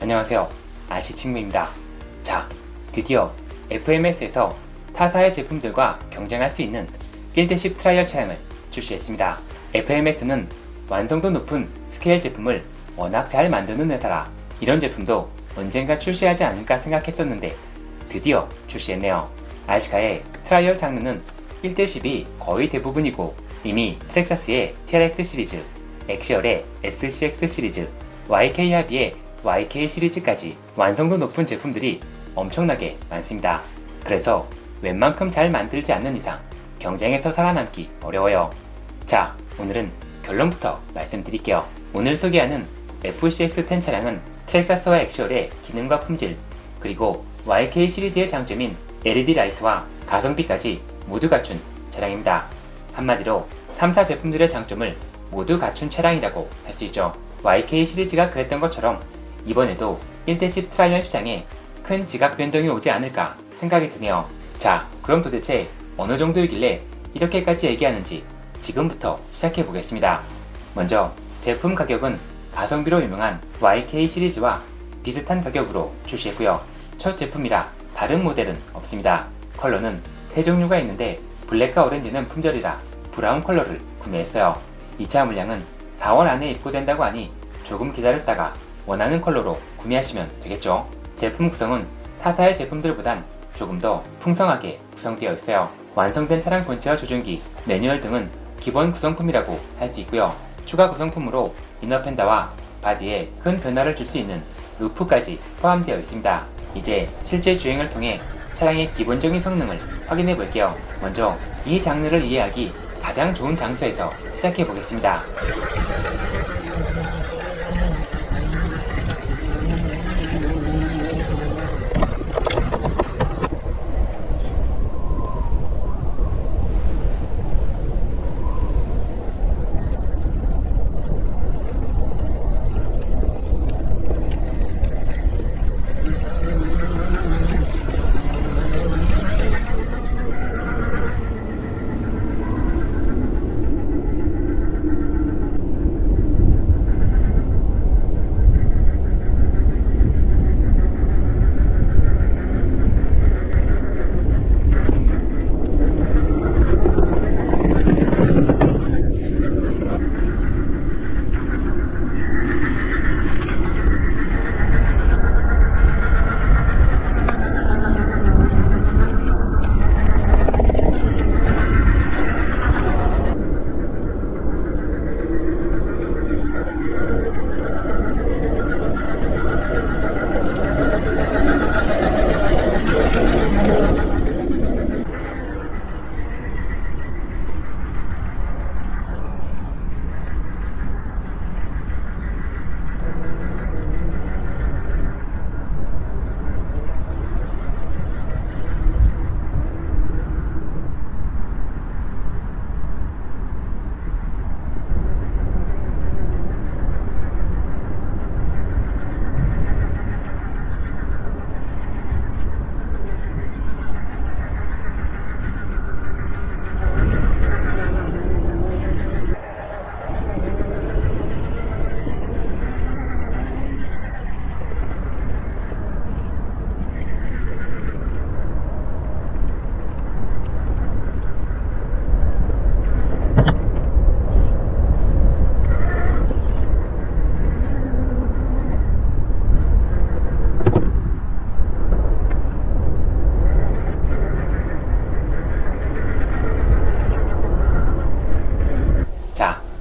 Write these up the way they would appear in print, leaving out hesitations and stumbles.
안녕하세요, RC친구입니다. 자, 드디어 FMS에서 타사의 제품들과 경쟁할 수 있는 필드십 트라이얼 차량을 출시했습니다. FMS는 완성도 높은 스케일 제품을 워낙 잘 만드는 회사라 이런 제품도 언젠가 출시하지 않을까 생각했었는데 드디어 출시했네요. RC카의 트라이얼 장르는 필드십이 거의 대부분이고 이미 트렉사스의 TRX 시리즈, 엑시얼의 SCX 시리즈, YK-하비의 YK 시리즈까지 완성도 높은 제품들이 엄청나게 많습니다. 그래서 웬만큼 잘 만들지 않는 이상 경쟁에서 살아남기 어려워요. 자, 오늘은 결론부터 말씀드릴게요. 오늘 소개하는 FCX10 차량은 트렉사스와 엑시얼의 기능과 품질, 그리고 YK 시리즈의 장점인 LED 라이트와 가성비까지 모두 갖춘 차량입니다. 한마디로 3사 제품들의 장점을 모두 갖춘 차량이라고 할 수 있죠. YK 시리즈가 그랬던 것처럼 이번에도 1대10 트라이얼 시장에 큰 지각 변동이 오지 않을까 생각이 드네요. 자, 그럼 도대체 어느 정도이길래 이렇게까지 얘기하는지 지금부터 시작해 보겠습니다. 먼저 제품 가격은 가성비로 유명한 YK 시리즈와 비슷한 가격으로 출시했고요. 첫 제품이라 다른 모델은 없습니다. 컬러는 세 종류가 있는데 블랙과 오렌지는 품절이라 브라운 컬러를 구매했어요. 2차 물량은 4월 안에 입고된다고 하니 조금 기다렸다가 원하는 컬러로 구매하시면 되겠죠. 제품 구성은 타사의 제품들보단 조금 더 풍성하게 구성되어 있어요. 완성된 차량 본체와 조종기, 매뉴얼 등은 기본 구성품이라고 할 수 있고요. 추가 구성품으로 이너 펜다와 바디에 큰 변화를 줄 수 있는 루프까지 포함되어 있습니다. 이제 실제 주행을 통해 차량의 기본적인 성능을 확인해 볼게요. 먼저 이 장르를 이해하기 가장 좋은 장소에서 시작해 보겠습니다.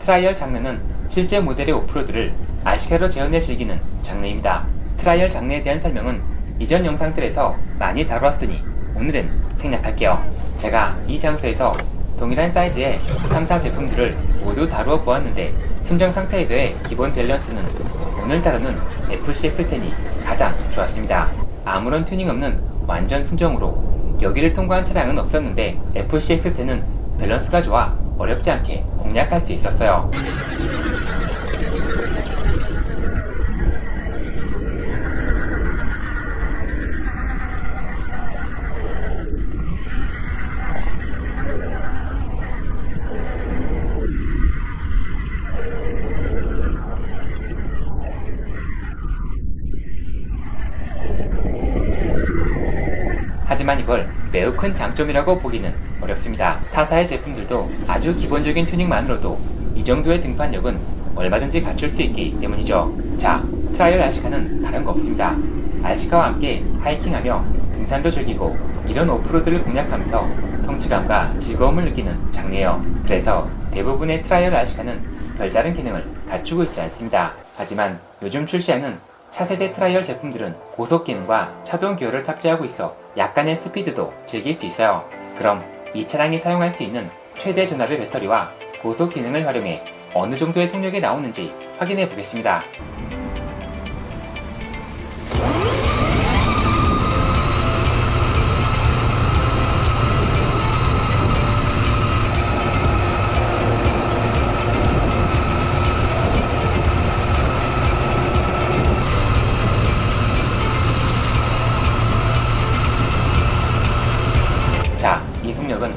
트라이얼 장르는 실제 모델의 오프로드를 RC카로 재현해 즐기는 장르입니다. 트라이얼 장르에 대한 설명은 이전 영상들에서 많이 다루었으니 오늘은 생략할게요. 제가 이 장소에서 동일한 사이즈의 3사 제품들을 모두 다루어 보았는데 순정 상태에서의 기본 밸런스는 오늘 다루는 FCX10이 가장 좋았습니다. 아무런 튜닝 없는 완전 순정으로 여기를 통과한 차량은 없었는데 FCX10은 밸런스가 좋아 어렵지 않게 공략할 수 있었어요. 하지만 이걸 매우 큰 장점이라고 보기는 어렵습니다. 타사의 제품들도 아주 기본적인 튜닝만으로도 이 정도의 등판력은 얼마든지 갖출 수 있기 때문이죠. 자, 트라이얼 RC카는 다른 거 없습니다. RC카와 함께 하이킹하며 등산도 즐기고 이런 오프로드를 공략하면서 성취감과 즐거움을 느끼는 장르예요. 그래서 대부분의 트라이얼 RC카는 별다른 기능을 갖추고 있지 않습니다. 하지만 요즘 출시하는 차세대 트라이얼 제품들은 고속 기능과 차동 기어를 탑재하고 있어 약간의 스피드도 즐길 수 있어요. 그럼 이 차량이 사용할 수 있는 최대 전압의 배터리와 고속 기능을 활용해 어느 정도의 속력이 나오는지 확인해 보겠습니다. 자, 이 속력은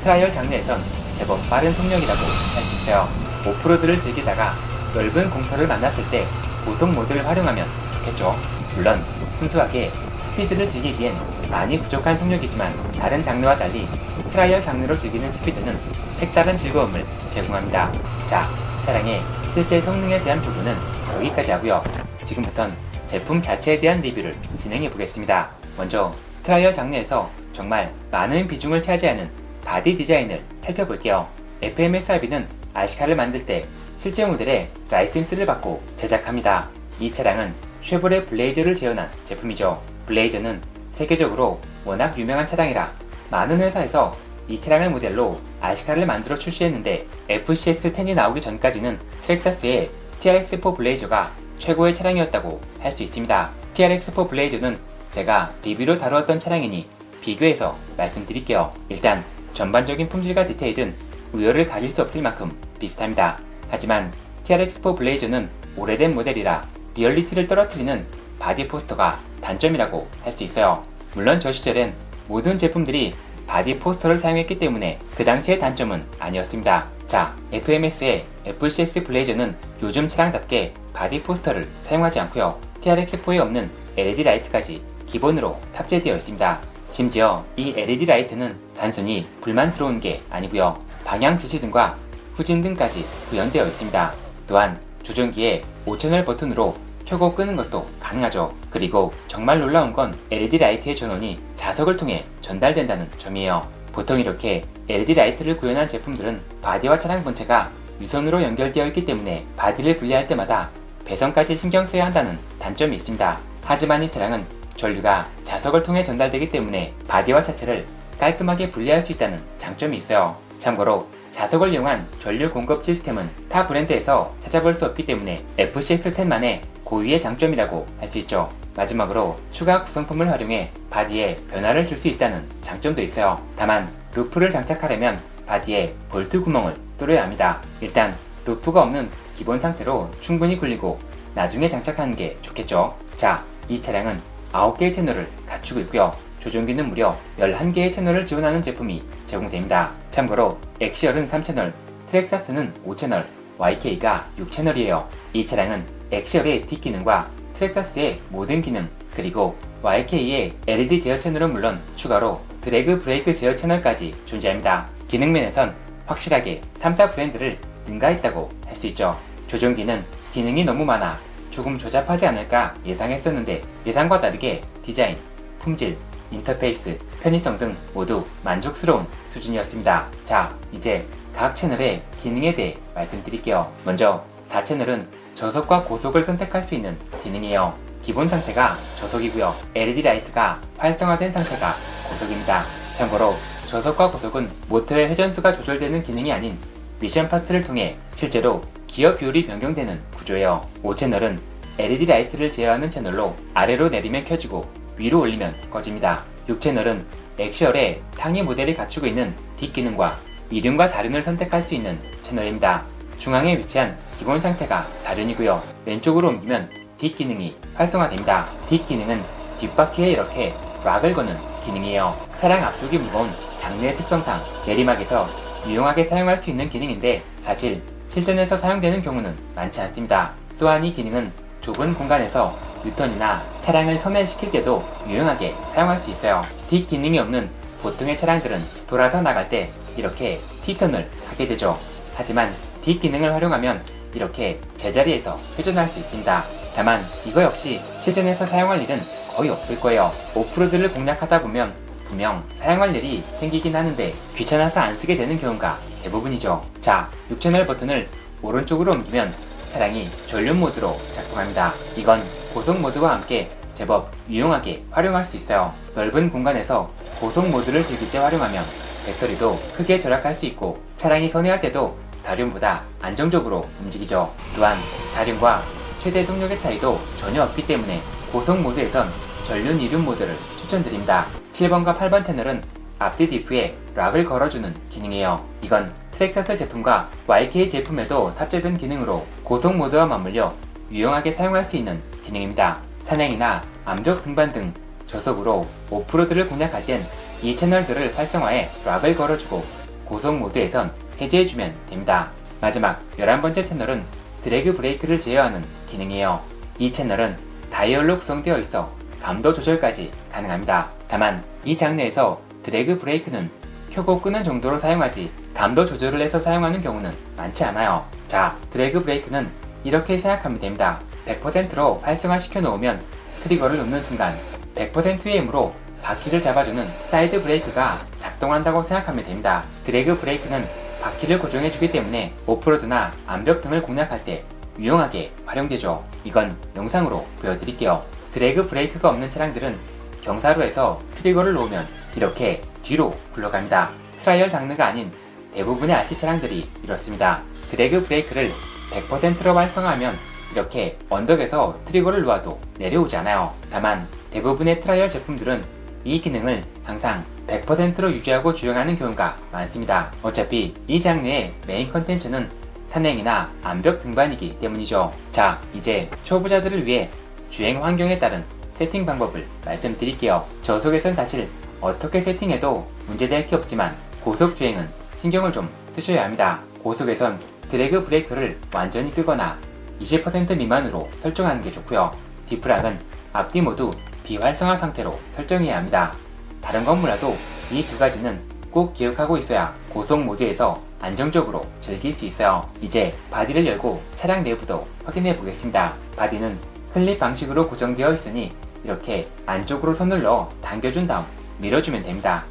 트라이얼 장르에선 제법 빠른 속력이라고 할 수 있어요. 오프로드를 즐기다가 넓은 공터를 만났을 때 고속 모드를 활용하면 좋겠죠. 물론 순수하게 스피드를 즐기기엔 많이 부족한 속력이지만 다른 장르와 달리 트라이얼 장르로 즐기는 스피드는 색다른 즐거움을 제공합니다. 자, 차량의 실제 성능에 대한 부분은 여기까지 하고요. 지금부턴 제품 자체에 대한 리뷰를 진행해 보겠습니다. 먼저 트라이얼 장르에서 정말 많은 비중을 차지하는 바디 디자인을 살펴볼게요. FMSRB는 RC카를 만들 때 실제 모델의 라이센스를 받고 제작합니다. 이 차량은 쉐보레 블레이저를 재현한 제품이죠. 블레이저는 세계적으로 워낙 유명한 차량이라 많은 회사에서 이 차량을 모델로 RC카를 만들어 출시했는데 FCX10이 나오기 전까지는 트렉사스의 TRX4 블레이저가 최고의 차량이었다고 할 수 있습니다. TRX4 블레이저는 제가 리뷰로 다루었던 차량이니 비교해서 말씀드릴게요. 일단 전반적인 품질과 디테일은 우열을 가질 수 없을 만큼 비슷합니다. 하지만 TRX4 블레이저는 오래된 모델이라 리얼리티를 떨어뜨리는 바디 포스터가 단점이라고 할 수 있어요. 물론 저 시절엔 모든 제품들이 바디 포스터를 사용했기 때문에 그 당시의 단점은 아니었습니다. 자, FMS의 FCX 블레이저는 요즘 차량답게 바디 포스터를 사용하지 않고요. TRX4에 없는 LED 라이트까지 기본으로 탑재되어 있습니다. 심지어 이 LED 라이트는 단순히 불만 들어온 게 아니고요. 방향 지시등과 후진등까지 구현되어 있습니다. 또한 조종기에 5채널 버튼으로 켜고 끄는 것도 가능하죠. 그리고 정말 놀라운 건 LED 라이트의 전원이 자석을 통해 전달된다는 점이에요. 보통 이렇게 LED 라이트를 구현한 제품들은 바디와 차량 본체가 유선으로 연결되어 있기 때문에 바디를 분리할 때마다 배선까지 신경 써야 한다는 단점이 있습니다. 하지만 이 차량은 전류가 자석을 통해 전달되기 때문에 바디와 차체를 깔끔하게 분리할 수 있다는 장점이 있어요. 참고로 자석을 이용한 전류 공급 시스템은 타 브랜드에서 찾아볼 수 없기 때문에 FCX10만의 고유의 장점이라고 할 수 있죠. 마지막으로 추가 구성품을 활용해 바디에 변화를 줄 수 있다는 장점도 있어요. 다만 루프를 장착하려면 바디에 볼트 구멍을 뚫어야 합니다. 일단 루프가 없는 기본 상태로 충분히 굴리고 나중에 장착하는 게 좋겠죠. 자, 이 차량은 9개의 채널을 갖추고 있고요. 조종기는 무려 11개의 채널을 지원하는 제품이 제공됩니다. 참고로 엑시얼은 3채널, 트렉사스는 5채널, YK가 6채널이에요. 이 차량은 엑시얼의 뒷기능과 트렉사스의 모든 기능, 그리고 YK의 LED 제어 채널은 물론 추가로 드래그 브레이크 제어 채널까지 존재합니다. 기능면에선 확실하게 3사 브랜드를 능가했다고 할 수 있죠. 조종기는 기능이 너무 많아 조금 조잡하지 않을까 예상했었는데 예상과 다르게 디자인, 품질, 인터페이스, 편의성 등 모두 만족스러운 수준이었습니다. 자, 이제 각 채널의 기능에 대해 말씀드릴게요. 먼저 4채널은 저속과 고속을 선택할 수 있는 기능이에요. 기본 상태가 저속이고요. LED 라이트가 활성화된 상태가 고속입니다. 참고로 저속과 고속은 모터의 회전수가 조절되는 기능이 아닌 미션 파트를 통해 실제로 기어 비율이 변경되는 구조예요. 5채널은 LED 라이트를 제어하는 채널로 아래로 내리면 켜지고 위로 올리면 꺼집니다. 6채널은 엑시얼의 상위 모델이 갖추고 있는 뒷 기능과 이륜과 사륜을 선택할 수 있는 채널입니다. 중앙에 위치한 기본 상태가 사륜이고요. 왼쪽으로 옮기면 뒷 기능이 활성화됩니다. 뒷 기능은 뒷바퀴에 이렇게 락을 거는 기능이에요. 차량 앞쪽이 무거운 장르의 특성상 내리막에서 유용하게 사용할 수 있는 기능인데 사실 실전에서 사용되는 경우는 많지 않습니다. 또한 이 기능은 좁은 공간에서 유턴이나 차량을 선회시킬 때도 유용하게 사용할 수 있어요. 뒷 기능이 없는 보통의 차량들은 돌아서 나갈 때 이렇게 T턴을 하게 되죠. 하지만 뒷 기능을 활용하면 이렇게 제자리에서 회전할 수 있습니다. 다만 이거 역시 실전에서 사용할 일은 거의 없을 거예요. 오프로드를 공략하다 보면 분명 사용할 일이 생기긴 하는데 귀찮아서 안 쓰게 되는 경우가 대부분이죠. 자, 6채널 버튼을 오른쪽으로 옮기면 차량이 전륜 모드로 작동합니다. 이건 고속 모드와 함께 제법 유용하게 활용할 수 있어요. 넓은 공간에서 고속 모드를 즐길 때 활용하면 배터리도 크게 절약할 수 있고 차량이 선회할 때도 다륜보다 안정적으로 움직이죠. 또한 다륜과 최대 속력의 차이도 전혀 없기 때문에 고속 모드에선 전륜 이륜 모드를 추천드립니다. 7번과 8번 채널은 앞뒤 디프에 락을 걸어주는 기능이에요. 이건 트랙사스 제품과 YK 제품에도 탑재된 기능으로 고속 모드와 맞물려 유용하게 사용할 수 있는 기능입니다. 산행이나 암벽 등반 등 저속으로 오프로드를 공략할 땐 이 채널들을 활성화해 락을 걸어주고 고속 모드에선 해제해주면 됩니다. 마지막 11번째 채널은 드래그 브레이크를 제어하는 기능이에요. 이 채널은 다이얼로 구성되어 있어 감도 조절까지 가능합니다. 다만 이 장르에서 드래그 브레이크는 켜고 끄는 정도로 사용하지 감도 조절을 해서 사용하는 경우는 많지 않아요. 자, 드래그 브레이크는 이렇게 생각하면 됩니다. 100%로 활성화시켜 놓으면 트리거를 놓는 순간 100%의 힘으로 바퀴를 잡아주는 사이드 브레이크가 작동한다고 생각하면 됩니다. 드래그 브레이크는 바퀴를 고정해주기 때문에 오프로드나 암벽 등을 공략할 때 유용하게 활용되죠. 이건 영상으로 보여드릴게요. 드래그 브레이크가 없는 차량들은 경사로에서 트리거를 놓으면 이렇게 뒤로 굴러갑니다. 트라이얼 장르가 아닌 대부분의 RC 차량들이 이렇습니다. 드래그 브레이크를 100%로 활성화하면 이렇게 언덕에서 트리거를 놓아도 내려오지 않아요. 다만 대부분의 트라이얼 제품들은 이 기능을 항상 100%로 유지하고 주행하는 경우가 많습니다. 어차피 이 장르의 메인 컨텐츠는 산행이나 암벽 등반이기 때문이죠. 자, 이제 초보자들을 위해 주행 환경에 따른 세팅 방법을 말씀드릴게요. 저속에선 사실 어떻게 세팅해도 문제될 게 없지만 고속 주행은 신경을 좀 쓰셔야 합니다. 고속에선 드래그 브레이크를 완전히 끄거나 20% 미만으로 설정하는 게 좋고요. 디프락은 앞뒤 모두 비활성화 상태로 설정해야 합니다. 다른 건 몰라도 이 두 가지는 꼭 기억하고 있어야 고속 모드에서 안정적으로 즐길 수 있어요. 이제 바디를 열고 차량 내부도 확인해 보겠습니다. 바디는 클립 방식으로 고정되어 있으니 이렇게 안쪽으로 손을 넣어 당겨준 다음 밀어주면 됩니다.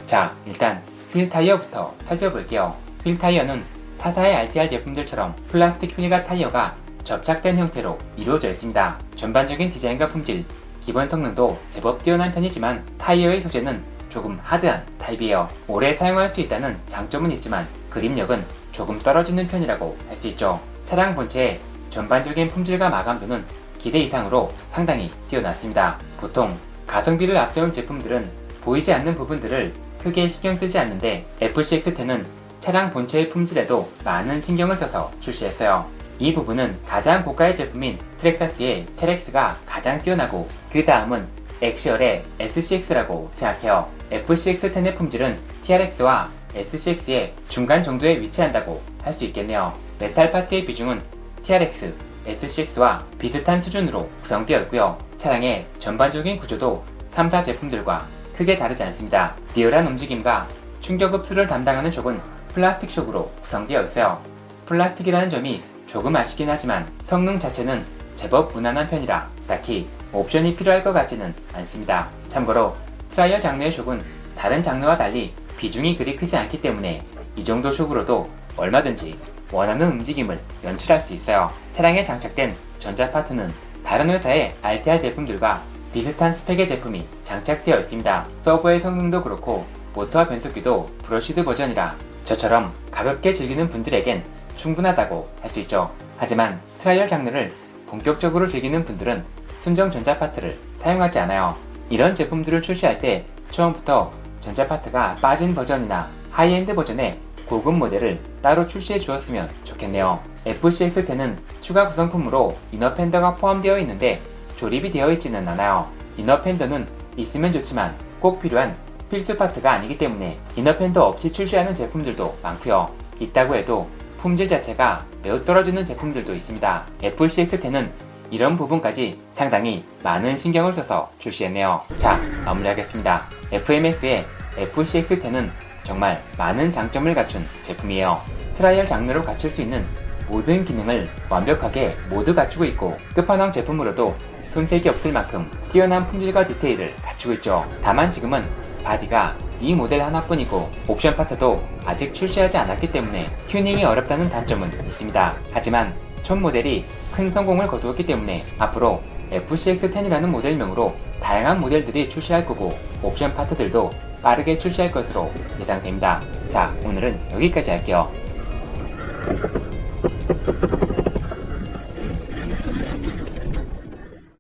자, 일단 휠 타이어부터 살펴볼게요. 휠 타이어는 타사의 RTR 제품들처럼 플라스틱 휠과 타이어가 접착된 형태로 이루어져 있습니다. 전반적인 디자인과 품질, 기본 성능도 제법 뛰어난 편이지만 타이어의 소재는 조금 하드한 타입이에요. 오래 사용할 수 있다는 장점은 있지만 그립력은 조금 떨어지는 편이라고 할 수 있죠. 차량 본체의 전반적인 품질과 마감도는 기대 이상으로 상당히 뛰어났습니다. 보통 가성비를 앞세운 제품들은 보이지 않는 부분들을 크게 신경 쓰지 않는데 FCX10은 차량 본체의 품질에도 많은 신경을 써서 출시했어요. 이 부분은 가장 고가의 제품인 트랙사스의 테렉스가 가장 뛰어나고 그 다음은 엑시얼의 SCX라고 생각해요. FCX10의 품질은 TRX와 SCX의 중간 정도에 위치한다고 할 수 있겠네요. 메탈 파트의 비중은 TRX, SCX와 비슷한 수준으로 구성되어 있고요. 차량의 전반적인 구조도 3사 제품들과 크게 다르지 않습니다. 리얼한 움직임과 충격 흡수를 담당하는 촉은 플라스틱 촉으로 구성되어 있어요. 플라스틱이라는 점이 조금 아쉽긴 하지만 성능 자체는 제법 무난한 편이라 딱히 옵션이 필요할 것 같지는 않습니다. 참고로 트라이얼 장르의 숍은 다른 장르와 달리 비중이 그리 크지 않기 때문에 이 정도 숍으로도 얼마든지 원하는 움직임을 연출할 수 있어요. 차량에 장착된 전자 파트는 다른 회사의 RTR 제품들과 비슷한 스펙의 제품이 장착되어 있습니다. 서버의 성능도 그렇고 모터와 변속기도 브러쉬드 버전이라 저처럼 가볍게 즐기는 분들에겐 충분하다고 할 수 있죠. 하지만 트라이얼 장르를 본격적으로 즐기는 분들은 순정 전자 파트를 사용하지 않아요. 이런 제품들을 출시할 때 처음부터 전자 파트가 빠진 버전이나 하이엔드 버전의 고급 모델을 따로 출시해 주었으면 좋겠네요. FCX10은 추가 구성품으로 이너 팬더가 포함되어 있는데 조립이 되어 있지는 않아요. 이너 팬더는 있으면 좋지만 꼭 필요한 필수 파트가 아니기 때문에 이너 팬더 없이 출시하는 제품들도 많고요. 있다고 해도 품질 자체가 매우 떨어지는 제품들도 있습니다. FCX10은 이런 부분까지 상당히 많은 신경을 써서 출시했네요. 자, 마무리하겠습니다. FMS의 FCX10은 정말 많은 장점을 갖춘 제품이에요. 트라이얼 장르로 갖출 수 있는 모든 기능을 완벽하게 모두 갖추고 있고 끝판왕 제품으로도 손색이 없을 만큼 뛰어난 품질과 디테일을 갖추고 있죠. 다만 지금은 바디가 이 모델 하나뿐이고 옵션 파트도 아직 출시하지 않았기 때문에 튜닝이 어렵다는 단점은 있습니다. 하지만 첫 모델이 큰 성공을 거두었기 때문에 앞으로 FCX10이라는 모델명으로 다양한 모델들이 출시할 거고 옵션 파트들도 빠르게 출시할 것으로 예상됩니다. 자, 오늘은 여기까지 할게요.